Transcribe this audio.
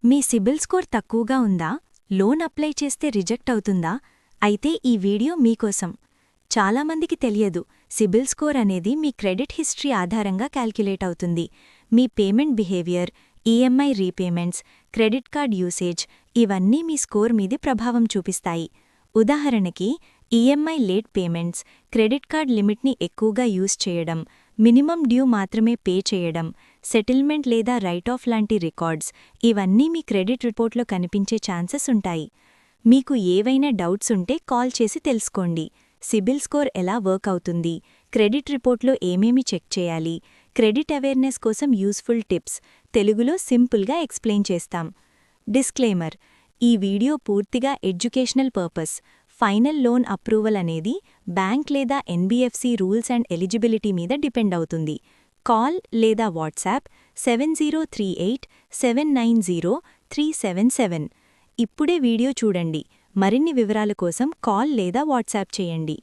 మీ CIBIL score తక్కువగా ఉందా? Loan apply చేస్తే రిజెక్ట్ అవుతుందా? అయితే ఈ వీడియో మీకోసం. చాలామందికి తెలియదు, సిబిల్ స్కోర్ అనేది మీ క్రెడిట్ హిస్టరీ ఆధారంగా క్యాల్క్యులేట్ అవుతుంది. మీ payment behaviour, EMI repayments, credit card usage ఇవన్నీ మీ స్కోర్ మీద ప్రభావం చూపిస్తాయి. ఉదాహరణకి, EMI late payments, credit card లిమిట్ని ఎక్కువగా యూజ్ చేయడం, మినిమం డ్యూ మాత్రమే పే చేయడం, సెటిల్మెంట్ లేదా రైట్ ఆఫ్ లాంటి రికార్డ్స్ ఇవన్నీ మీ క్రెడిట్ రిపోర్ట్లో కనిపించే ఛాన్సెస్ ఉంటాయి. మీకు ఏవైనా డౌట్స్ ఉంటే కాల్ చేసి తెలుసుకోండి. సిబిల్ స్కోర్ ఎలా వర్క్ అవుతుంది, క్రెడిట్ రిపోర్ట్లో ఏమేమి చెక్ చేయాలి, క్రెడిట్ అవేర్నెస్ కోసం యూస్ఫుల్ టిప్స్ తెలుగులో సింపుల్గా ఎక్స్ప్లెయిన్ చేస్తాం. డిస్క్లైమర్: ఈ వీడియో పూర్తిగా educational purpose. Final loan approval అనేది బ్యాంక్ లేదా ఎన్బిఎఫ్సి రూల్స్ అండ్ ఎలిజిబిలిటీ మీద డిపెండ్ అవుతుంది. కాల్ లేదా వాట్సాప్ 7038790377. ఇప్పుడే వీడియో చూడండి. మరిన్ని వివరాల కోసం కాల్ లేదా వాట్సాప్ చేయండి.